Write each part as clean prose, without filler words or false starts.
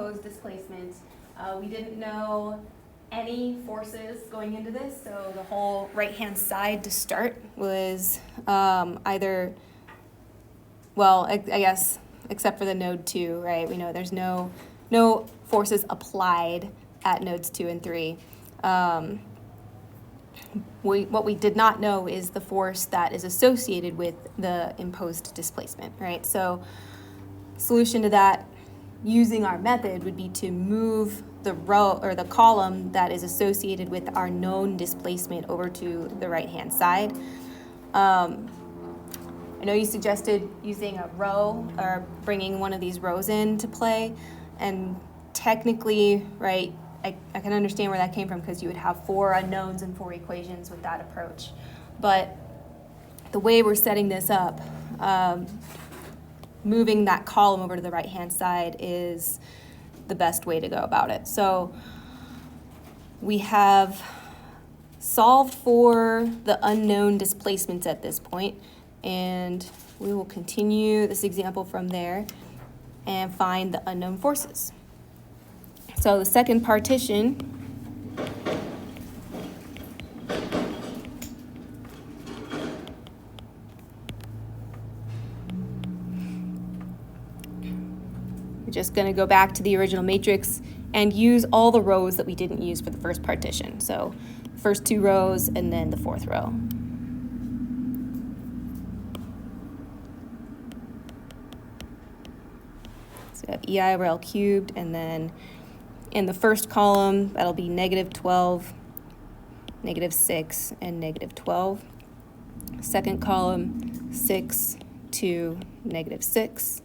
imposed displacement. We didn't know any forces going into this, so the whole right-hand side to start was either, well, I guess, except for the node 2, right? We know there's no forces applied at nodes 2 and 3. What we did not know is the force that is associated with the imposed displacement, right? So solution to that using our method would be to move the row or the column that is associated with our known displacement over to the right-hand side. I know you suggested using a row or bringing one of these rows into play, and technically, right, I can understand where that came from because you would have 4 unknowns and 4 equations with that approach. But the way we're setting this up, moving that column over to the right-hand side is the best way to go about it. So we have solved for the unknown displacements at this point, and we will continue this example from there and find the unknown forces. So the second partition we're just going to go back to the original matrix and use all the rows that we didn't use for the first partition. So first 2 rows and then the 4th row. So we have EI over L cubed, and then in the first column, that'll be -12, -6, and -12. Second column, 6, 2, -6.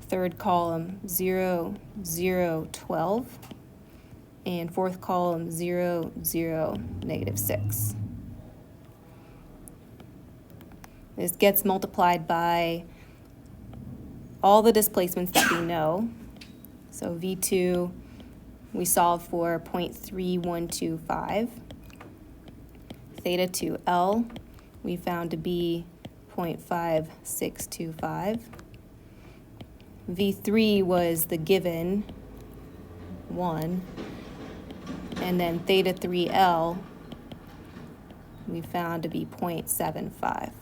Third column, 0, 0, 12. And fourth column, 0, 0, -6. This gets multiplied by all the displacements that we know. So V2, we solve for 0.3125. Theta 2L, we found to be 0.5625. V3 was the given 1. And then theta 3L, we found to be 0.75.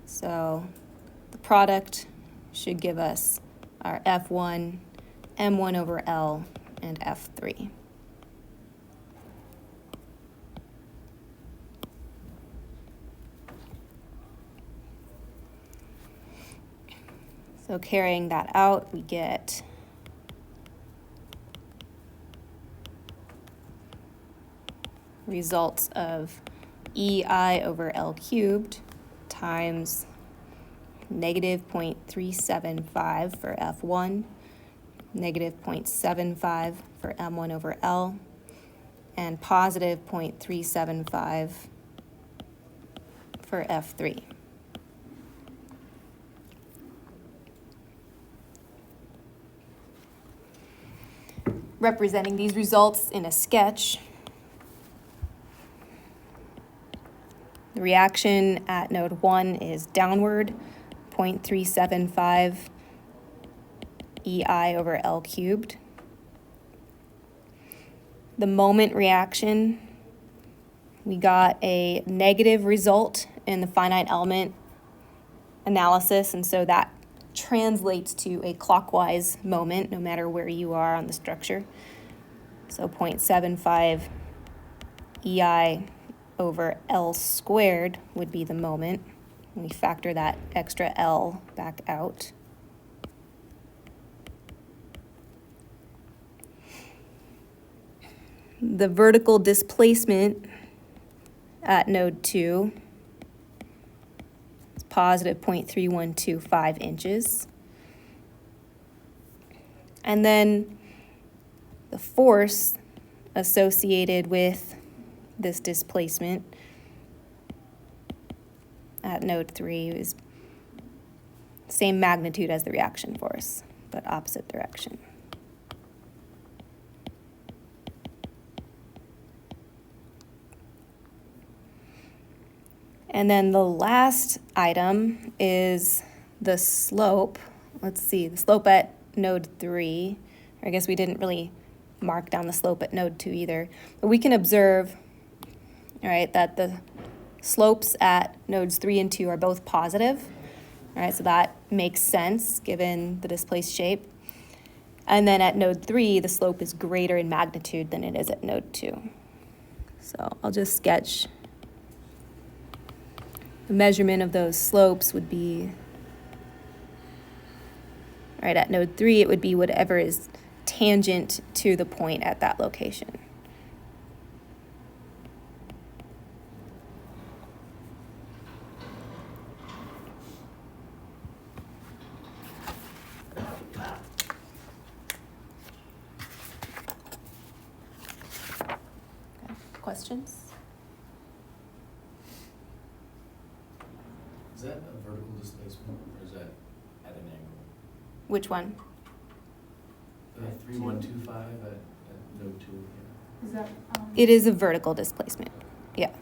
So the product should give us our F1, M1 over L, and F3. So carrying that out, we get results of EI over L cubed times -0.375 for F1, -0.75 for M1 over L, and +0.375 for F3. Representing these results in a sketch, the reaction at node 1 is downward, 0.375 EI over L cubed. The moment reaction, we got a negative result in the finite element analysis, and so that translates to a clockwise moment no matter where you are on the structure. So 0.75 EI over L squared would be the moment. We factor that extra L back out. The vertical displacement at node 2 is positive 0.3125 inches. And then the force associated with this displacement at node 3 is same magnitude as the reaction force, but opposite direction. And then the last item is the slope, let's see, the slope at node 3, or I guess we didn't really mark down the slope at node 2 either, but we can observe, all right, that the slopes at nodes 3 and 2 are both positive, all right, so that makes sense given the displaced shape. And then at node 3, the slope is greater in magnitude than it is at node 2. So I'll just sketch. The measurement of those slopes would be, right, at node 3, it would be whatever is tangent to the point at that location. Questions? Is that a vertical displacement or is that at an angle? Which one? 3125 at node 2. Yeah. Is that, It is a vertical displacement, yeah.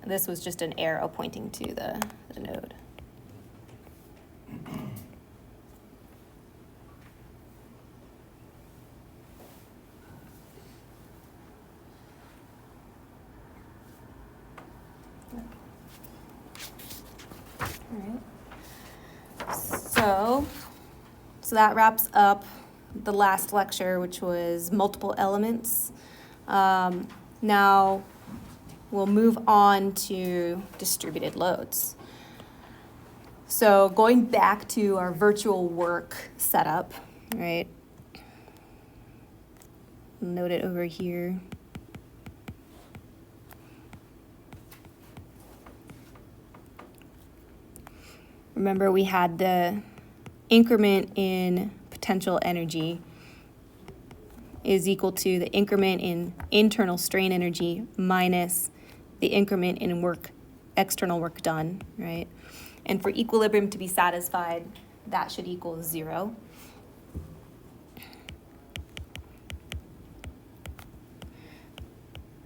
This was just an arrow pointing to the node. So that wraps up the last lecture, which was multiple elements. Now we'll move on to distributed loads. So going back to our virtual work setup, right? Note it over here. Remember, we had the increment in potential energy is equal to the increment in internal strain energy minus the increment in external work done, right? And for equilibrium to be satisfied, that should equal 0.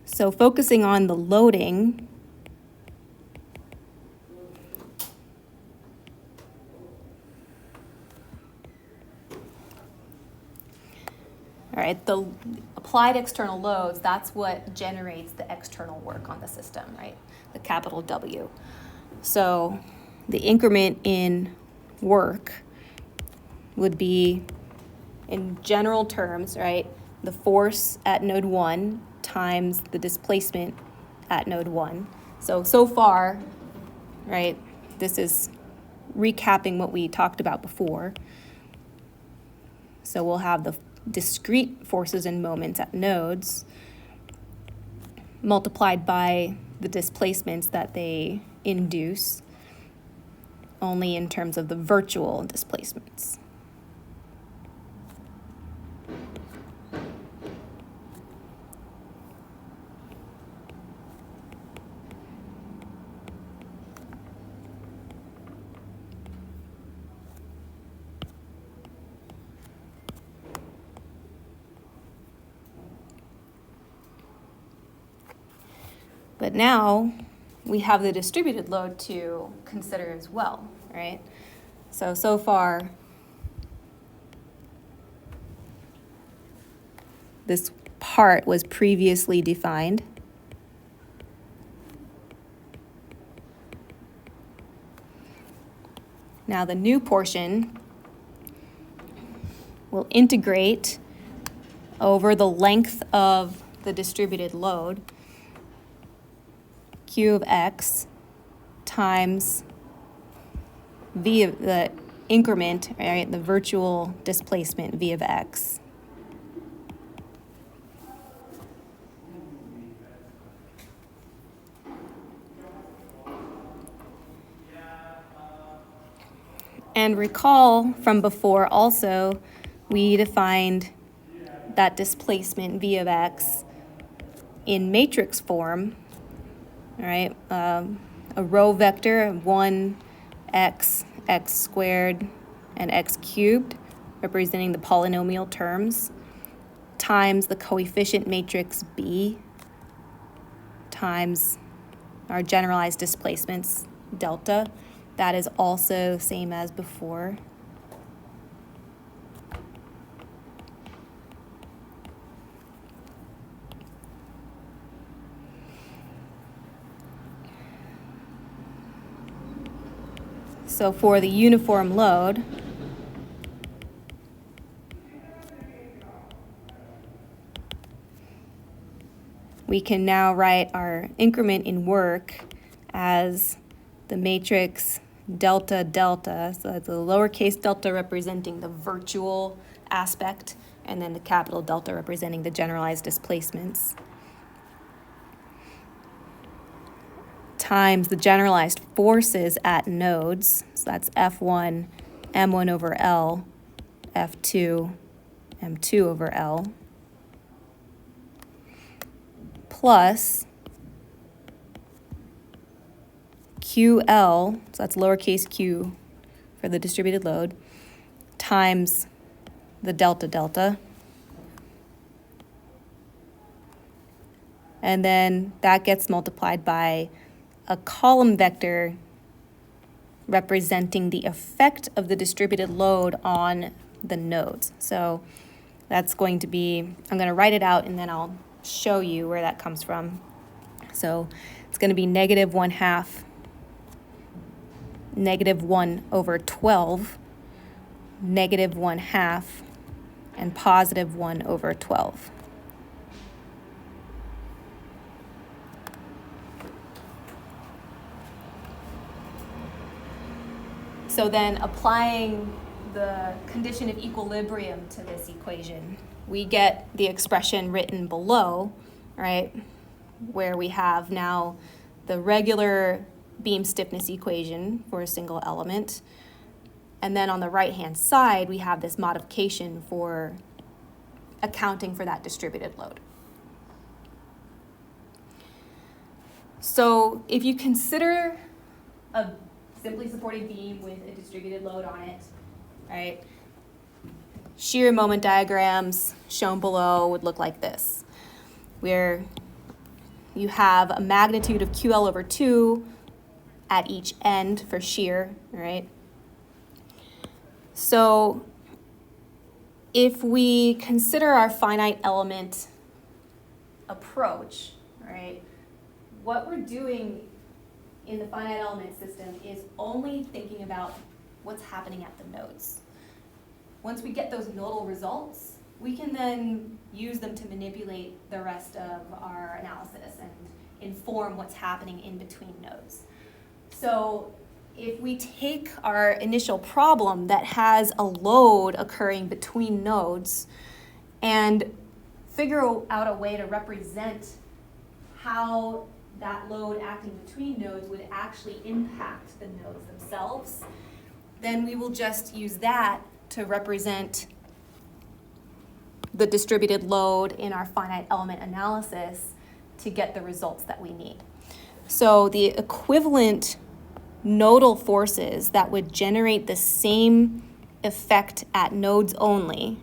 So focusing on the loading, all right, the applied external loads, that's what generates the external work on the system, right? The capital W. So the increment in work would be, in general terms, right, the force at node 1 times the displacement at node 1. So far, right, this is recapping what we talked about before. So we'll have the discrete forces and moments at nodes multiplied by the displacements that they induce, only in terms of the virtual displacements. But now we have the distributed load to consider as well, right? So far, this part was previously defined. Now the new portion will integrate over the length of the distributed load, Q of x times v of the increment, right, the virtual displacement v of x. And recall from before also, we defined that displacement v of x in matrix form, all right, a row vector of 1 x, x squared, and x cubed, representing the polynomial terms, times the coefficient matrix B times our generalized displacements, delta. That is also same as before. So for the uniform load, we can now write our increment in work as the matrix delta delta. So that's a lowercase delta representing the virtual aspect, and then the capital delta representing the generalized displacements, times the generalized forces at nodes. So that's F1, M1 over L, F2, M2 over L, plus QL, so that's lowercase q for the distributed load, times the delta delta. And then that gets multiplied by a column vector representing the effect of the distributed load on the nodes. So that's going to be, I'm going to write it out and then I'll show you where that comes from. So it's going to be negative 1/2, negative 1 over 12, negative 1/2, and positive 1 over 12. So then applying the condition of equilibrium to this equation, we get the expression written below, right, where we have now the regular beam stiffness equation for a single element. And then on the right-hand side, we have this modification for accounting for that distributed load. So if you consider a simply supported beam with a distributed load on it, right? Shear moment diagrams shown below would look like this, where you have a magnitude of QL over 2 at each end for shear, right? So if we consider our finite element approach, right, what we're doing in the finite element system is only thinking about what's happening at the nodes. Once we get those nodal results, we can then use them to manipulate the rest of our analysis and inform what's happening in between nodes. So if we take our initial problem that has a load occurring between nodes and figure out a way to represent how that load acting between nodes would actually impact the nodes themselves, then we will just use that to represent the distributed load in our finite element analysis to get the results that we need. So the equivalent nodal forces that would generate the same effect at nodes only,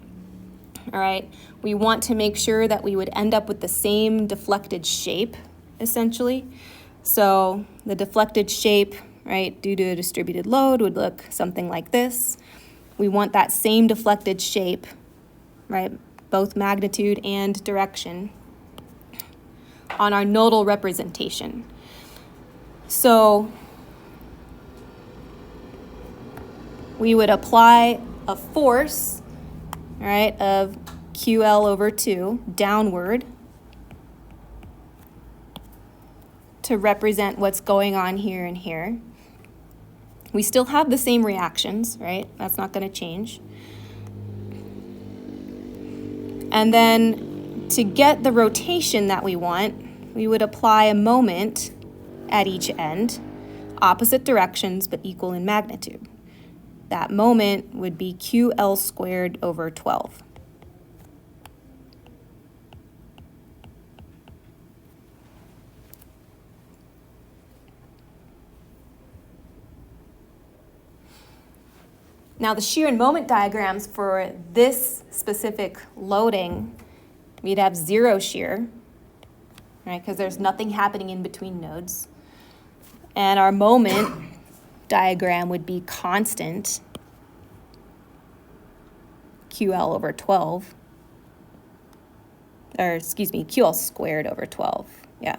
all right, we want to make sure that we would end up with the same deflected shape, essentially. So the deflected shape, right, due to a distributed load would look something like this. We want that same deflected shape, right, both magnitude and direction, on our nodal representation. So we would apply a force, right, of QL over 2 downward to represent what's going on here and here. We still have the same reactions, right? That's not going to change. And then to get the rotation that we want, we would apply a moment at each end, opposite directions but equal in magnitude. That moment would be QL squared over 12. Now the shear and moment diagrams for this specific loading, we'd have 0 shear, right, because there's nothing happening in between nodes. And our moment diagram would be constant QL over 12. Or excuse me, QL squared over 12. Yeah.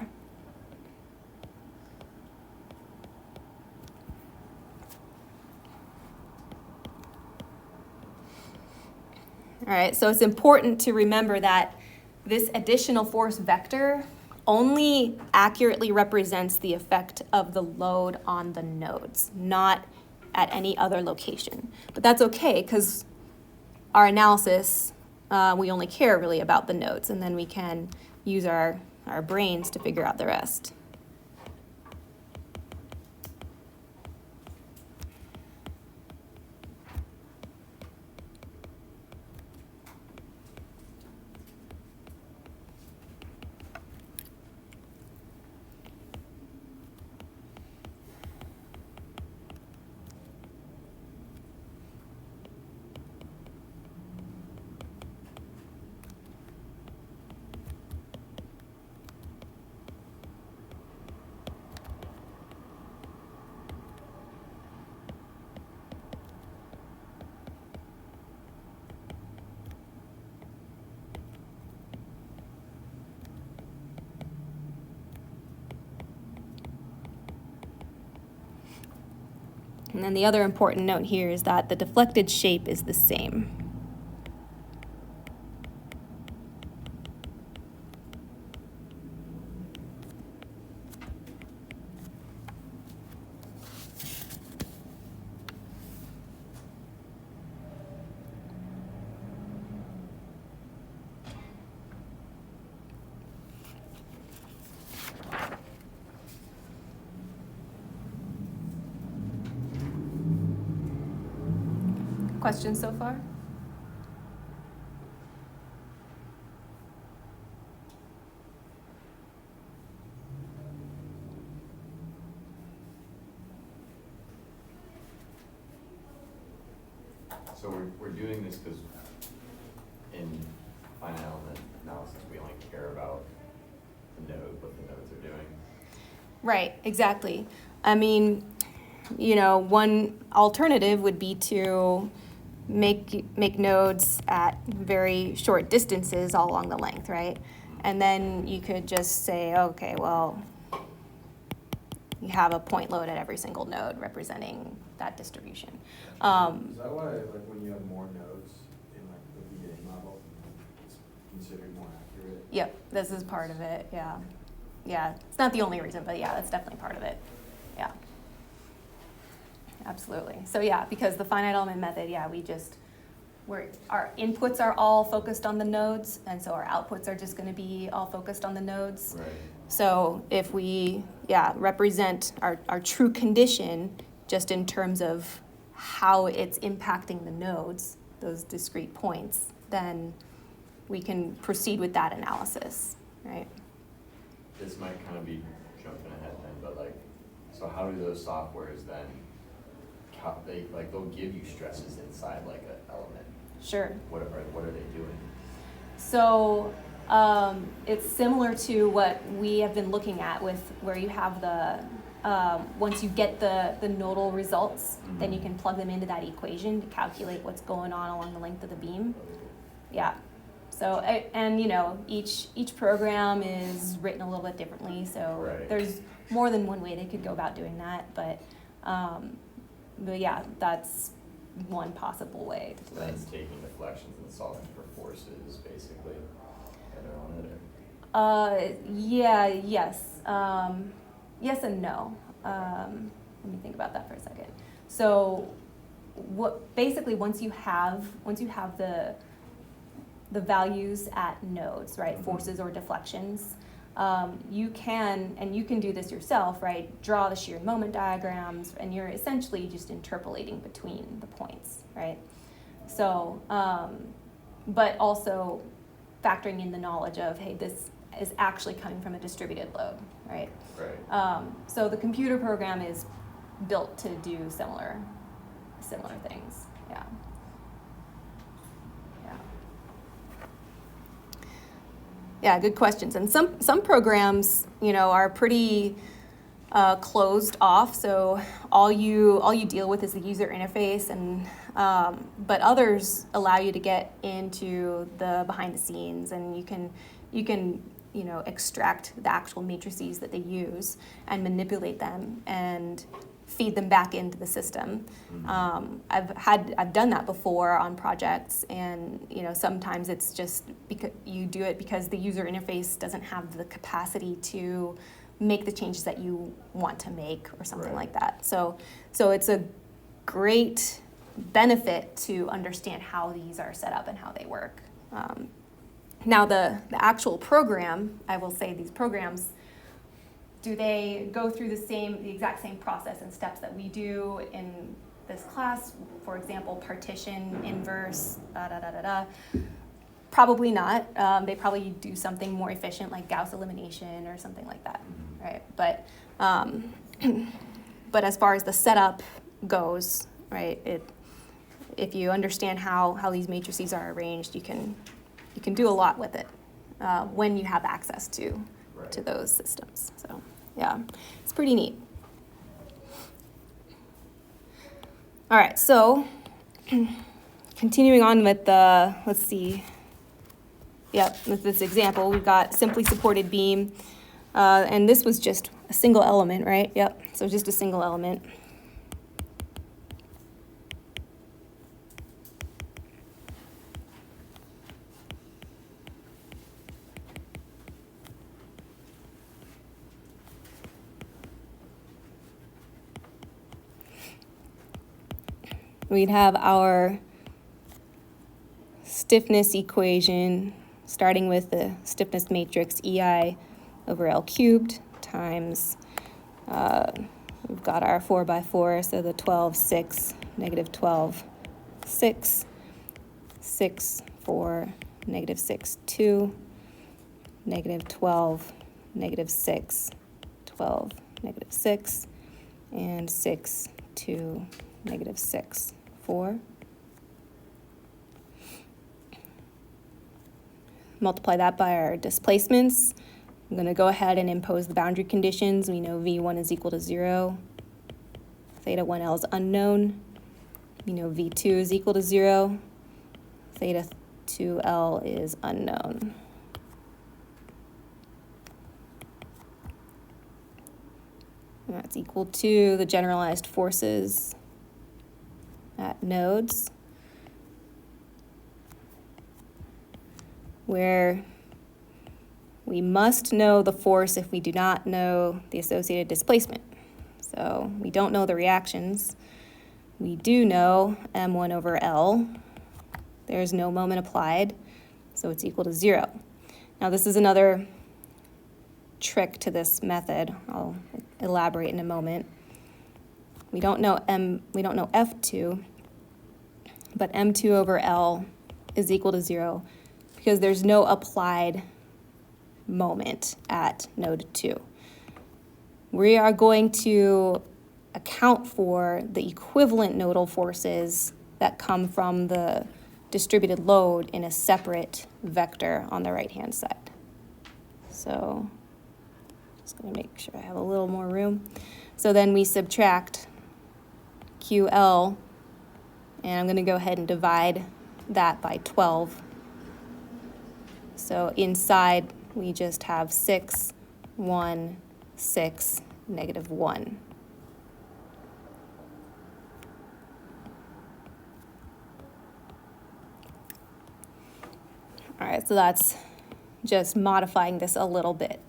All right, so it's important to remember that this additional force vector only accurately represents the effect of the load on the nodes, not at any other location. But that's okay, because our analysis, we only care really about the nodes, and then we can use our brains to figure out the rest. And then the other important note here is that the deflected shape is the same. Questions so far? So we're doing this because in finite element analysis, we only care about the node, what the nodes are doing. Right, exactly. I mean, you know, one alternative would be to make nodes at very short distances all along the length, right? And then you could just say, okay, well, you have a point load at every single node representing that distribution. Is that why, like, when you have more nodes in like the VA model, it's considered more accurate? Yep, this is part of it, yeah. Yeah, it's not the only reason, but yeah, that's definitely part of it, yeah. Absolutely. So yeah, because the finite element method, yeah, our inputs are all focused on the nodes, and so our outputs are just gonna be all focused on the nodes. Right. So if we, represent our true condition just in terms of how it's impacting the nodes, those discrete points, then we can proceed with that analysis, right? This might kind of be jumping ahead then, but like, so how do those softwares then, they'll give you stresses inside like an element? Sure. What are they doing? So it's similar to what we have been looking at with where you have the, once you get the nodal results, then you can plug them into that equation to calculate what's going on along the length of the beam. Yeah. So, and you know, each program is written a little bit differently, so Right. There's more than one way they could go about doing that, but yeah, that's one possible way to do So it. that's taking deflections and solving for forces, basically, that are on it. Yes. Yes and no. Let me think about that for a second. So, basically once you have the values at nodes, right, forces or deflections, you can do this yourself, right? Draw the shear moment diagrams, and you're essentially just interpolating between the points, right? So, but also factoring in the knowledge of, hey, this is actually coming from a distributed load, right? Right. So the computer program is built to do similar things, yeah. Yeah, good questions. And some programs, you know, are pretty closed off, so all you deal with is the user interface, and but others allow you to get into the behind the scenes, and you can extract the actual matrices that they use and manipulate them and feed them back into the system. I've done that before on projects, and sometimes it's just because you do it because the user interface doesn't have the capacity to make the changes that you want to make or something like that. So it's a great benefit to understand how these are set up and how they work. Now the actual program, I will say these programs, do they go through the exact same process and steps that we do in this class? For example, partition, inverse, Probably not. They probably do something more efficient like Gauss elimination or something like that, right? But but as far as the setup goes, right, if you understand how these matrices are arranged, you can do a lot with it when you have access to those systems. So yeah, it's pretty neat. All right, so continuing on with the, let's see. Yep, with this example, we've got simply supported beam, and this was just a single element, right? Yep, so just a single element. We'd have our stiffness equation starting with the stiffness matrix EI over L cubed times, we've got our 4 by 4, so the 12, 6, negative 12, 6, 6, 4, negative 6, 2, negative 12, negative 6, 12, negative 6, and 6, 2, negative 6, 4. Multiply that by our displacements. I'm going to go ahead and impose the boundary conditions. We know V1 is equal to 0. Theta 1L is unknown. We know V2 is equal to 0. Theta 2L is unknown. And that's equal to the generalized forces at nodes, where we must know the force if we do not know the associated displacement. So we don't know the reactions. We do know M1 over L. There's no moment applied, so it's equal to 0. Now this is another trick to this method. I'll elaborate in a moment. We don't know F2, but M2 over L is equal to 0 because there's no applied moment at node 2. We are going to account for the equivalent nodal forces that come from the distributed load in a separate vector on the right-hand side. So just going to make sure I have a little more room. So then we subtract QL, and I'm going to go ahead and divide that by 12. So inside we just have 6, 1, 6, negative 1. All right, so that's just modifying this a little bit,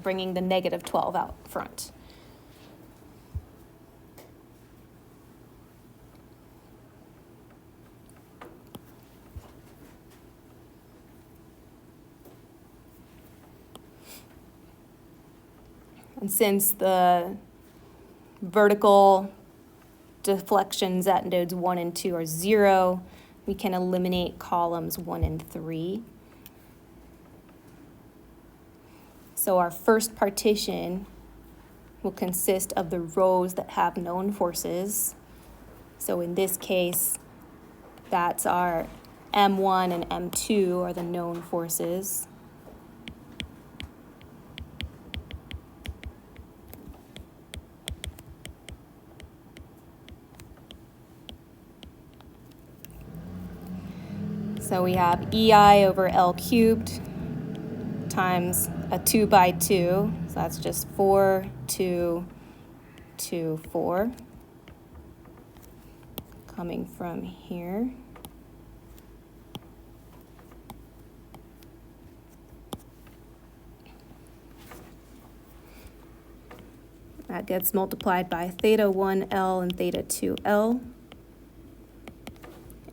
bringing the negative 12 out front. And since the vertical deflections at nodes 1 and 2 are 0, we can eliminate columns 1 and 3. So our first partition will consist of the rows that have known forces. So in this case, that's our M1 and M2 are the known forces. So we have EI over L cubed times a 2 by 2. So that's just 4, 2, 2, 4. Coming from here. That gets multiplied by theta 1L and theta 2L.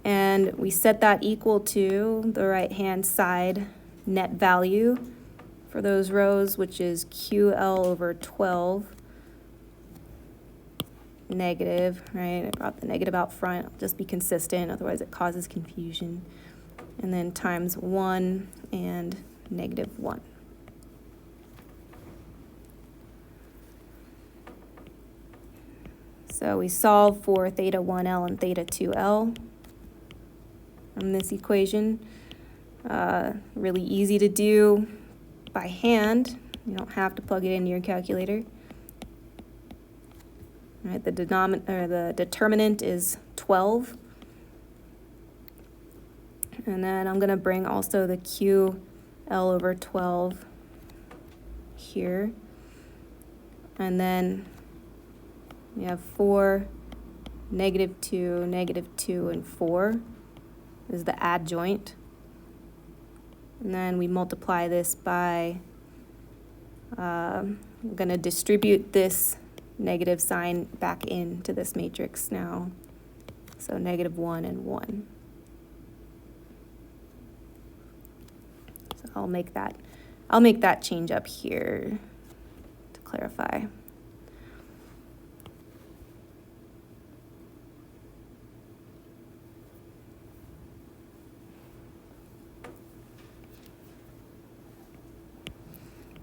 And we set that equal to the right-hand side net value for those rows, which is QL over 12 negative, right? I brought the negative out front, I'll just be consistent, otherwise it causes confusion. And then times 1 and negative 1. So we solve for theta 1L and theta 2L from this equation. Really easy to do by hand. You don't have to plug it into your calculator. All right, the determinant is 12. And then I'm gonna bring also the QL over 12 here. And then we have 4, negative 2, negative 2, and 4 is the adjoint. And then we multiply this by, I'm going to distribute this negative sign back into this matrix now. So negative 1 and 1. So I'll make that change up here to clarify.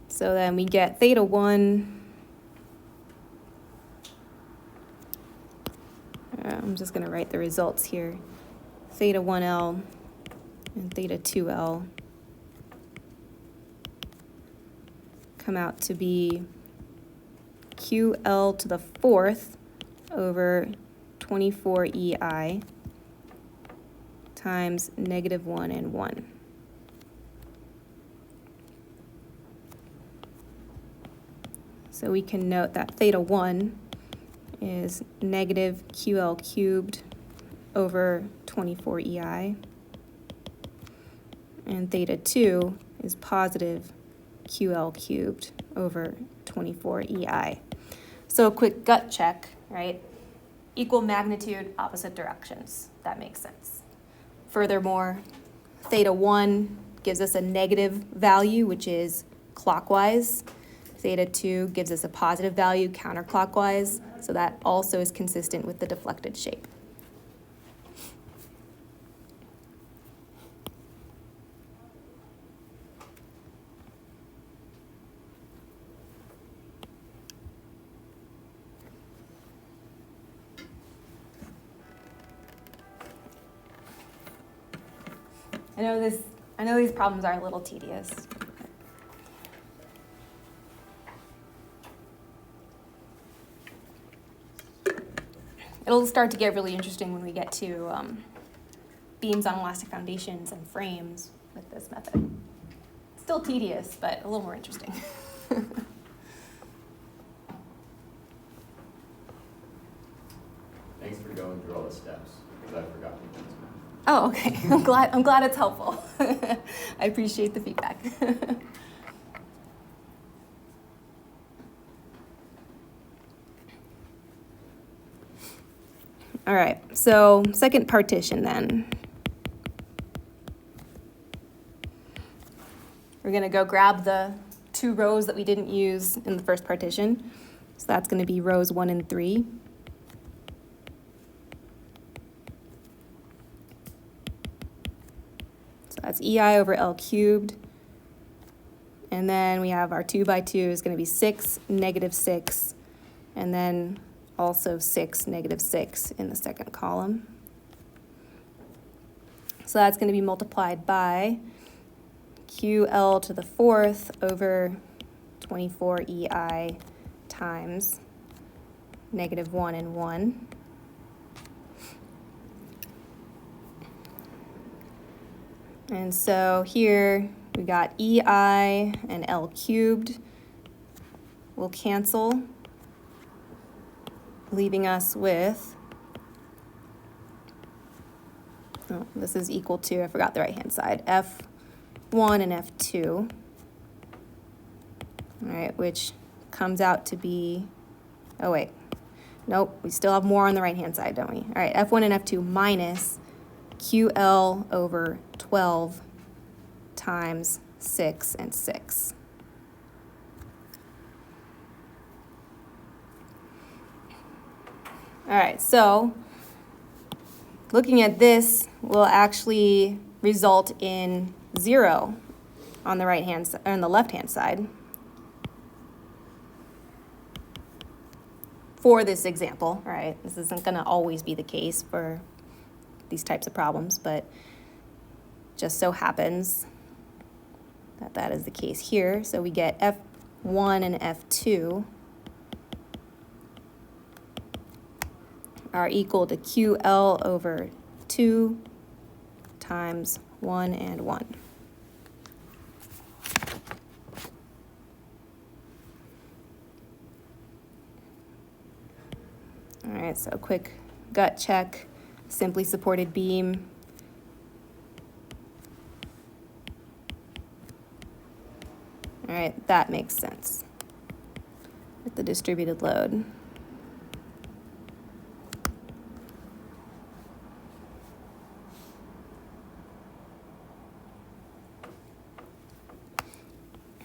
So then we get theta 1. I'm just going to write the results here. Theta 1L and theta 2L come out to be QL to the 4th over 24 EI times negative 1 and 1. So we can note that theta 1 is negative QL cubed over 24 EI. And theta 2 is positive QL cubed over 24 EI. So a quick gut check, right? Equal magnitude, opposite directions. That makes sense. Furthermore, theta 1 gives us a negative value, which is clockwise. Theta 2 gives us a positive value counterclockwise, so that also is consistent with the deflected shape. I know these problems are a little tedious. It'll start to get really interesting when we get to beams on elastic foundations and frames with this method. Still tedious, but a little more interesting. Thanks for going through all the steps, because I forgot things. Oh, okay. I'm glad it's helpful. I appreciate the feedback. All right, so second partition then. We're gonna go grab the 2 rows that we didn't use in the first partition. So that's gonna be rows 1 and 3. So that's EI over L cubed. And then we have our 2 by 2 is gonna be 6, negative 6, and then also 6, negative 6 in the second column. So that's going to be multiplied by QL to the 4th over 24 EI times negative 1 and 1. And so here we got EI and L cubed will cancel, leaving us with, oh, this is equal to, I forgot the right-hand side, F1 and F2, all right, which comes out to be, oh wait, nope, we still have more on the right-hand side, don't we? All right, F1 and F2 minus QL over 12 times 6 and 6. All right, so looking at this will actually result in 0 on the right-hand side, on the left-hand side for this example, right? This isn't going to always be the case for these types of problems, but just so happens that that is the case here. So we get F1 and F2 are equal to QL over 2 times 1 and 1. All right, so quick gut check, simply supported beam. All right, that makes sense with the distributed load.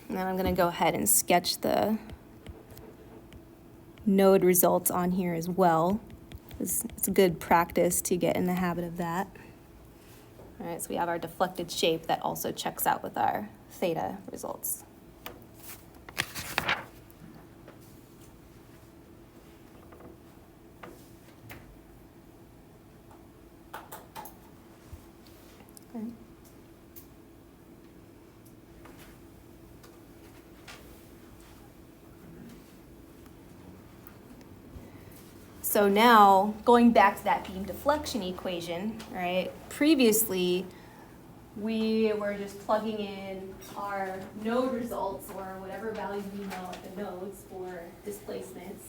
Now I'm going to go ahead and sketch the node results on here as well. It's a good practice to get in the habit of that. All right, so we have our deflected shape that also checks out with our theta results. Okay. So now, going back to that beam deflection equation, right? Previously, we were just plugging in our node results or whatever values we know at the nodes for displacements.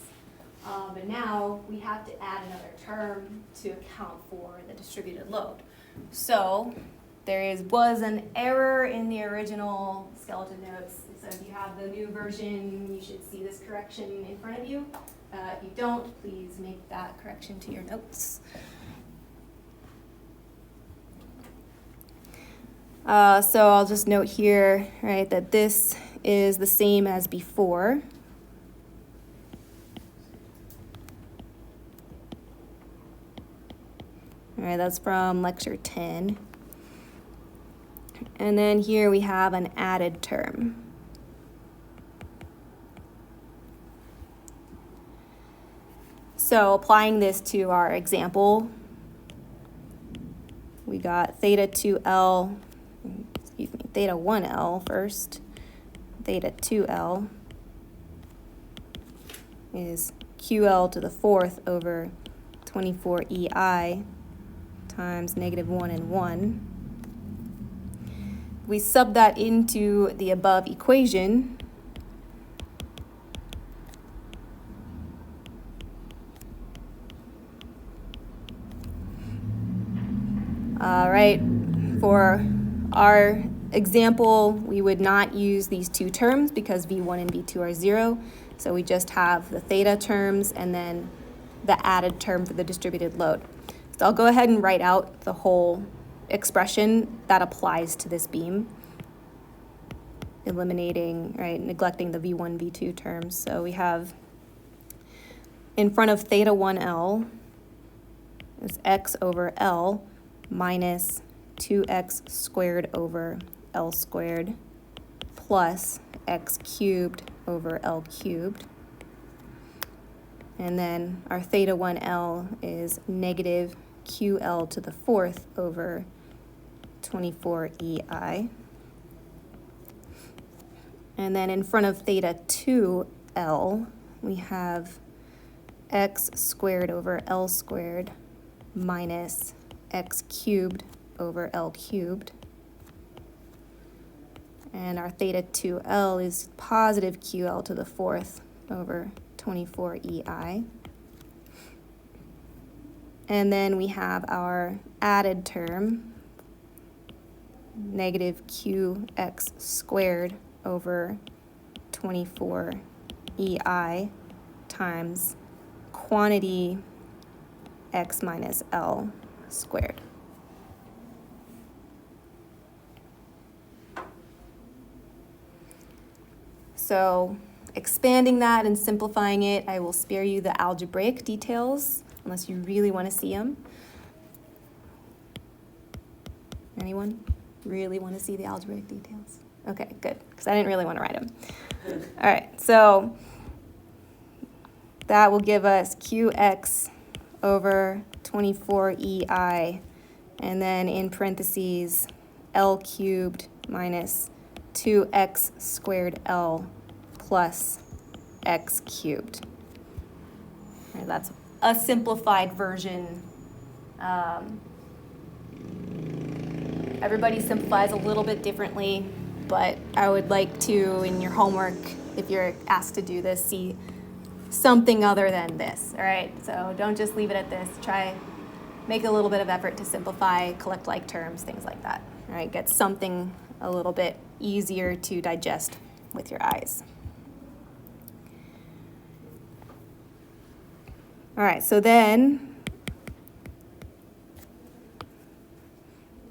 But now we have to add another term to account for the distributed load. So there was an error in the original skeleton notes. So if you have the new version, you should see this correction in front of you. If you don't, please make that correction to your notes. So I'll just note here, right, that this is the same as before. All right, that's from lecture 10. And then here we have an added term. So applying this to our example, we got theta 2L, excuse me, theta 1L first. Theta 2L is QL to the 4th over 24 EI times negative 1 and 1. We sub that into the above equation. All right, for our example, we would not use these two terms because V1 and V2 are 0. So we just have the theta terms and then the added term for the distributed load. So I'll go ahead and write out the whole expression that applies to this beam, eliminating, right, neglecting the V1, V2 terms. So we have in front of theta 1L is x over L minus 2x squared over L squared plus x cubed over L cubed. And then our theta 1L is negative QL to the 4th over 24 EI. And then in front of theta 2L, we have x squared over L squared minus x cubed over L cubed. And our theta 2L is positive QL to the fourth over 24 EI. And then we have our added term, negative QX squared over 24 EI times quantity X minus L squared. So expanding that and simplifying it, I will spare you the algebraic details unless you really want to see them. Anyone really want to see the algebraic details? Okay, good, because I didn't really want to write them. All right, so that will give us QX over 24 EI, and then in parentheses, L cubed minus 2X squared L plus X cubed. All right, that's a simplified version. Everybody simplifies a little bit differently, but I would like to, in your homework, if you're asked to do this, see something other than this, all right? So don't just leave it at this. Try, make a little bit of effort to simplify, collect like terms, things like that, all right? Get something a little bit easier to digest with your eyes. All right, so then,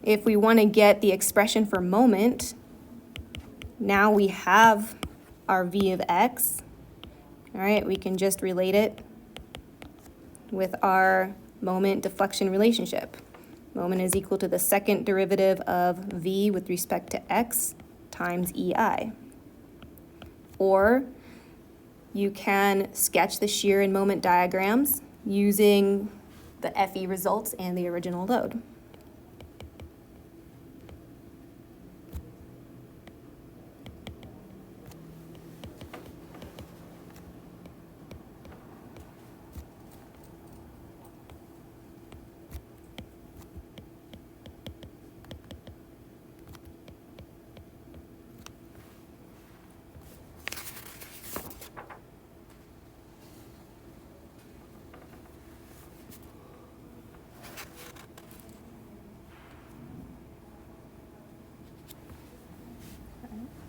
if we want to get the expression for moment, now we have our v of x. All right, we can just relate it with our moment deflection relationship. Moment is equal to the second derivative of v with respect to x times EI. Or you can sketch the shear and moment diagrams using the FE results and the original load.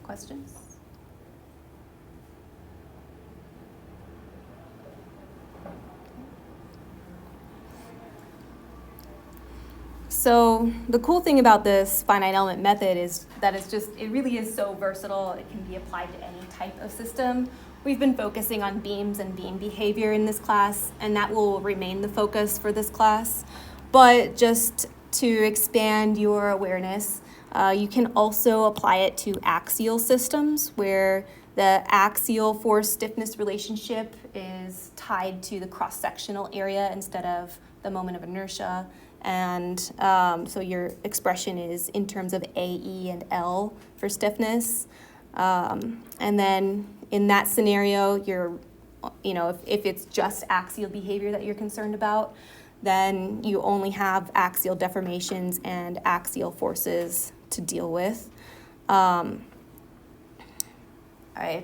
Questions? So the cool thing about this finite element method is that it really is so versatile. It can be applied to any type of system. We've been focusing on beams and beam behavior in this class, and that will remain the focus for this class. But just to expand your awareness, you can also apply it to axial systems where the axial force stiffness relationship is tied to the cross-sectional area instead of the moment of inertia. And so your expression is in terms of AE and L for stiffness. And then in that scenario, if it's just axial behavior that you're concerned about, then you only have axial deformations and axial forces to deal with. I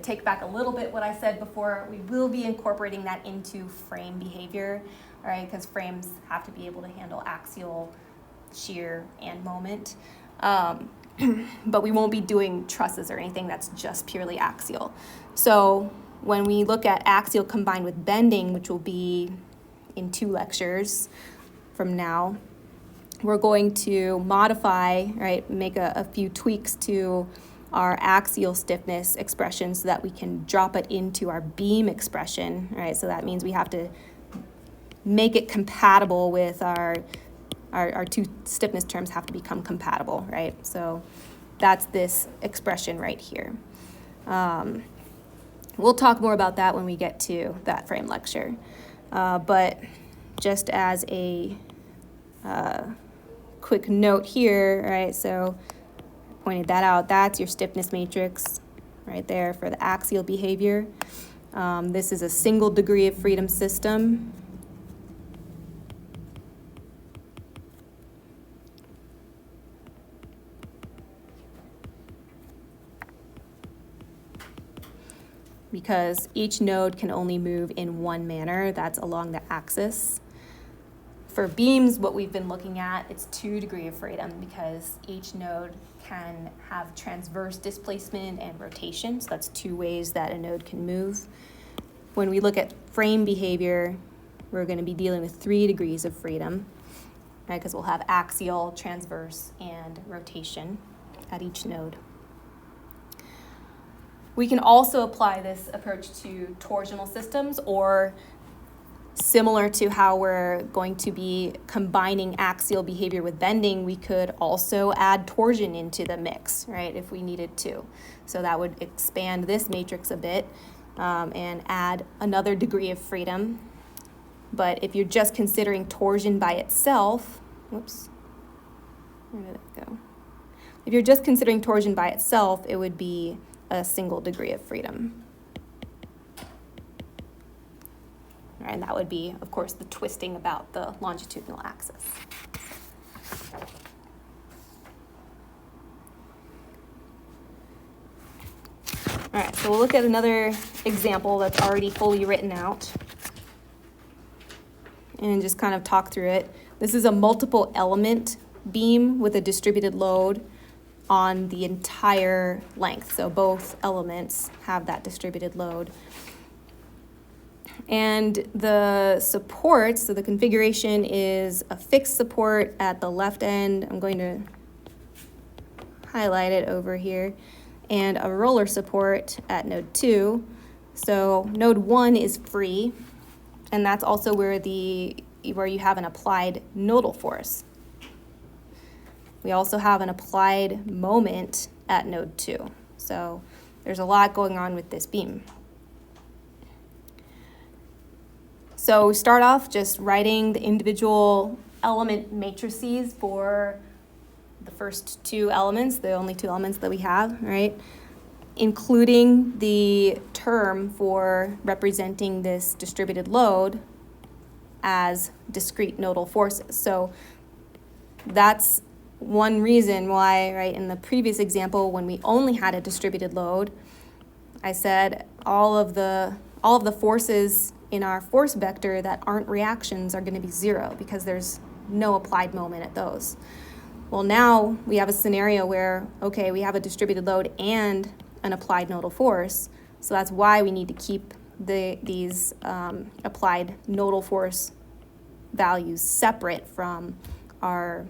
take back a little bit what I said before. We will be incorporating that into frame behavior, all right, because frames have to be able to handle axial, shear, and moment. But we won't be doing trusses or anything that's just purely axial. So when we look at axial combined with bending, which will be in 2 lectures from now, we're going to modify, right, make a few tweaks to our axial stiffness expression so that we can drop it into our beam expression, right? So that means we have to make it compatible with our 2 stiffness terms have to become compatible, right? So that's this expression right here. We'll talk more about that when we get to that frame lecture. But just as a quick note here, right, so I pointed that out, that's your stiffness matrix right there for the axial behavior. This is a single degree of freedom system. because each node can only move in one manner, that's along the axis. For beams, what we've been looking at, it's 2 degrees of freedom because each node can have transverse displacement and rotation, so that's 2 ways that a node can move. When we look at frame behavior, we're going to be dealing with 3 degrees of freedom, right? Because we'll have axial, transverse, and rotation at each node. We can also apply this approach to torsional systems, or similar to how we're going to be combining axial behavior with bending, we could also add torsion into the mix, right, if we needed to. So that would expand this matrix a bit and add another degree of freedom. But if you're just considering torsion by itself, whoops, where did it go? If you're just considering torsion by itself, it would be a single degree of freedom. And that would be, of course, the twisting about the longitudinal axis. All right, so we'll look at another example that's already fully written out and just kind of talk through it. This is a multiple element beam with a distributed load on the entire length. So both elements have that distributed load. And the supports, so the configuration is a fixed support at the left end. I'm going to highlight it over here. And a roller support at node 2. So node 1 is free, and that's also where you have an applied nodal force. We also have an applied moment at node 2. So there's a lot going on with this beam. So we start off just writing the individual element matrices for the first 2 elements, the only 2 elements that we have, right? Including the term for representing this distributed load as discrete nodal forces. So that's one reason why, right, in the previous example, when we only had a distributed load, I said all of the forces in our force vector that aren't reactions are going to be 0 because there's no applied moment at those. Well, now we have a scenario where, okay, we have a distributed load and an applied nodal force, so that's why we need to keep these applied nodal force values separate from our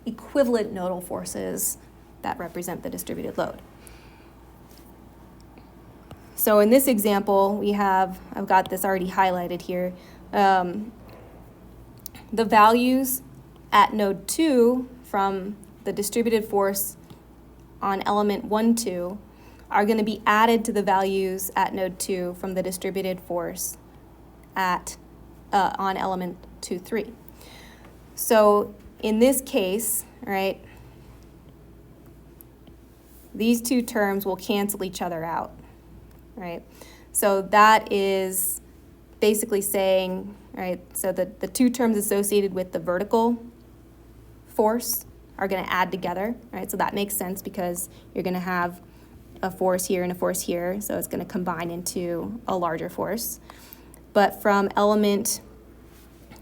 equivalent nodal forces that represent the distributed load. So in this example, I've got this already highlighted here. The values at node 2 from the distributed force on element 1, 2 are going to be added to the values at node 2 from the distributed force on element 2, 3. So in this case, right, these 2 terms will cancel each other out. Right, so that is basically saying, right, so the 2 terms associated with the vertical force are going to add together, right? So that makes sense because you're going to have a force here and a force here, so it's going to combine into a larger force. But from element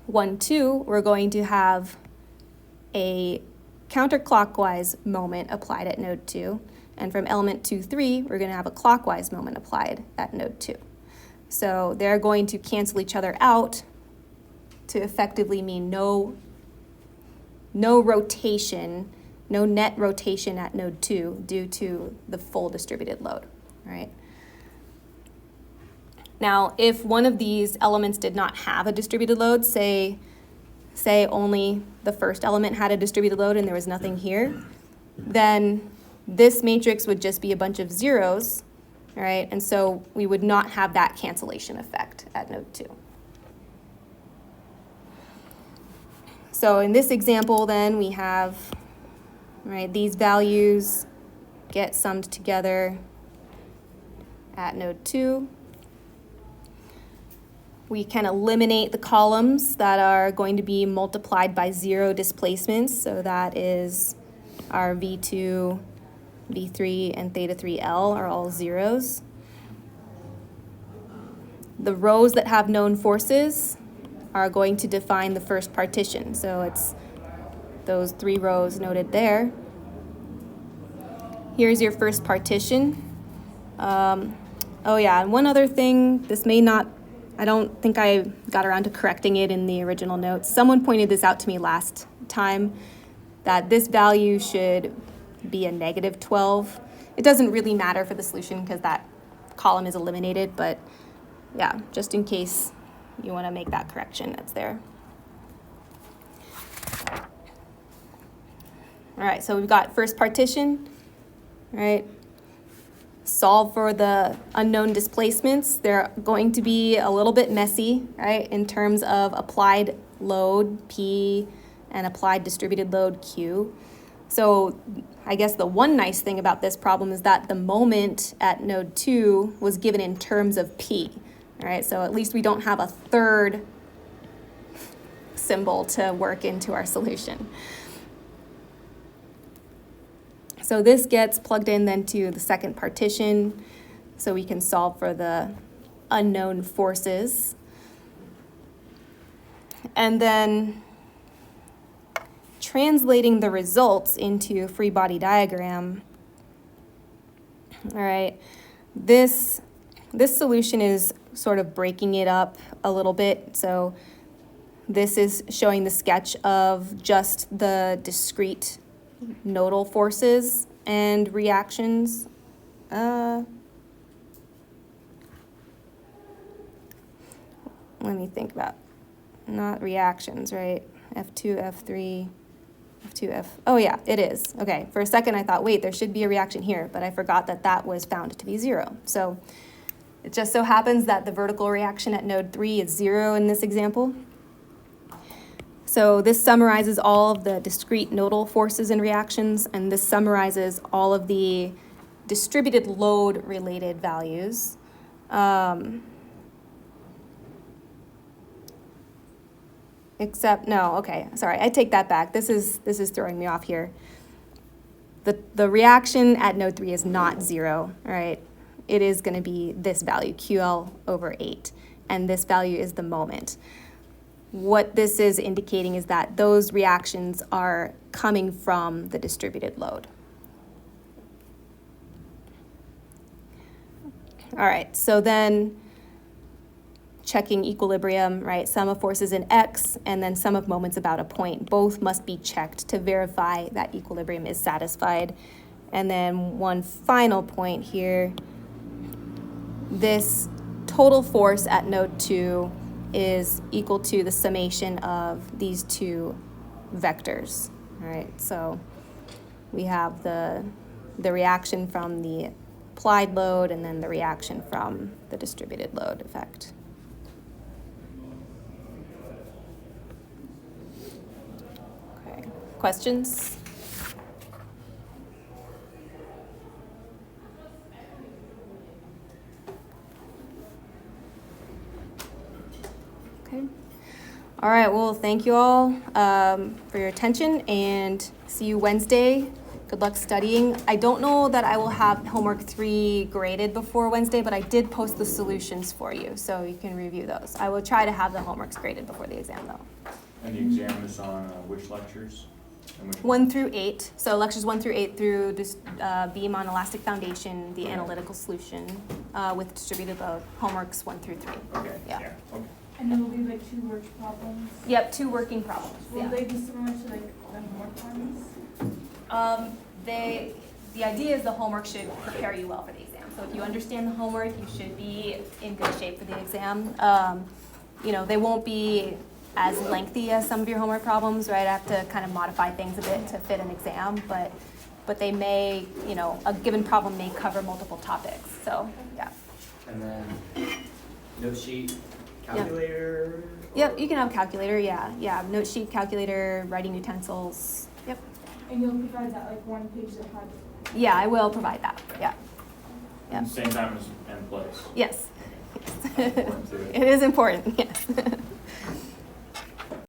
1, 2, we're going to have a counterclockwise moment applied at node 2. And from element 2, 3, we're going to have a clockwise moment applied at node 2. So they're going to cancel each other out to effectively mean no rotation, no net rotation at node 2 due to the full distributed load, right? Now, if one of these elements did not have a distributed load, say only the first element had a distributed load and there was nothing here, then this matrix would just be a bunch of zeros, right? And so we would not have that cancellation effect at node 2. So in this example, then, we have, right, these values get summed together at node 2. We can eliminate the columns that are going to be multiplied by 0 displacements. So that is our V2, V3, and theta 3L are all zeros. the rows that have known forces are going to define the first partition. So it's those 3 rows noted there. Here's your first partition. Oh yeah, and one other thing, this may not, I don't think I got around to correcting it in the original notes. Someone pointed this out to me last time, that this value should be a negative 12. It doesn't really matter for the solution because that column is eliminated, but yeah, just in case you want to make that correction, that's there. All right, so we've got first partition, right? Solve for the unknown displacements. They're going to be a little bit messy, right, in terms of applied load, P, and applied distributed load, Q. So I guess the one nice thing about this problem is that the moment at node 2 was given in terms of P, all right? So at least we don't have a third symbol to work into our solution. So this gets plugged in then to the second partition, so we can solve for the unknown forces. And then translating the results into a free body diagram. All right, this solution is sort of breaking it up a little bit. So this is showing the sketch of just the discrete nodal forces and reactions. Let me think about, not reactions, right? F2, F3, F2, F, oh yeah, it is. Okay, for a second I thought, wait, there should be a reaction here, but I forgot that that was found to be 0. So it just so happens that the vertical reaction at node 3 is 0 in this example. So this summarizes all of the discrete nodal forces and reactions, and this summarizes all of the distributed load related values. Except, no, okay, sorry, I take that back. This is throwing me off here. The reaction at node 3 is not 0, all right? It is gonna be this value, QL over 8, and this value is the moment. What this is indicating is that those reactions are coming from the distributed load. All right, so then checking equilibrium, right? Sum of forces in X and then sum of moments about a point. Both must be checked to verify that equilibrium is satisfied. And then one final point here, this total force at node 2 is equal to the summation of these 2 vectors, all right? So we have the reaction from the applied load and then the reaction from the distributed load effect. Okay, questions? Okay. All right, well, thank you all for your attention and see you Wednesday. Good luck studying. I don't know that I will have homework 3 graded before Wednesday, but I did post the solutions for you, so you can review those. I will try to have the homeworks graded before the exam, though. And the exam is on which lectures? And which 1 through 8, so lectures 1 through 8 through Beam on Elastic Foundation, the analytical solution with distributed load, homeworks 1 through 3. Okay, Yeah. okay. And there will be like 2 work problems. Yep, 2 working problems. Will Yeah. they be similar to like the homework ones? The idea is the homework should prepare you well for the exam. So if you understand the homework, you should be in good shape for the exam. You know, they won't be as lengthy as some of your homework problems, right? I have to kind of modify things a bit to fit an exam, but they may, you know, a given problem may cover multiple topics. So, yeah. And then note sheet, calculator? Yep, you can have a calculator, yeah. Note sheet, calculator, writing utensils. Yep. And you'll provide that like one page that has. Yeah, I will provide that, yeah. Yeah. Same time as and place. Yes. Important too. It is important, yes.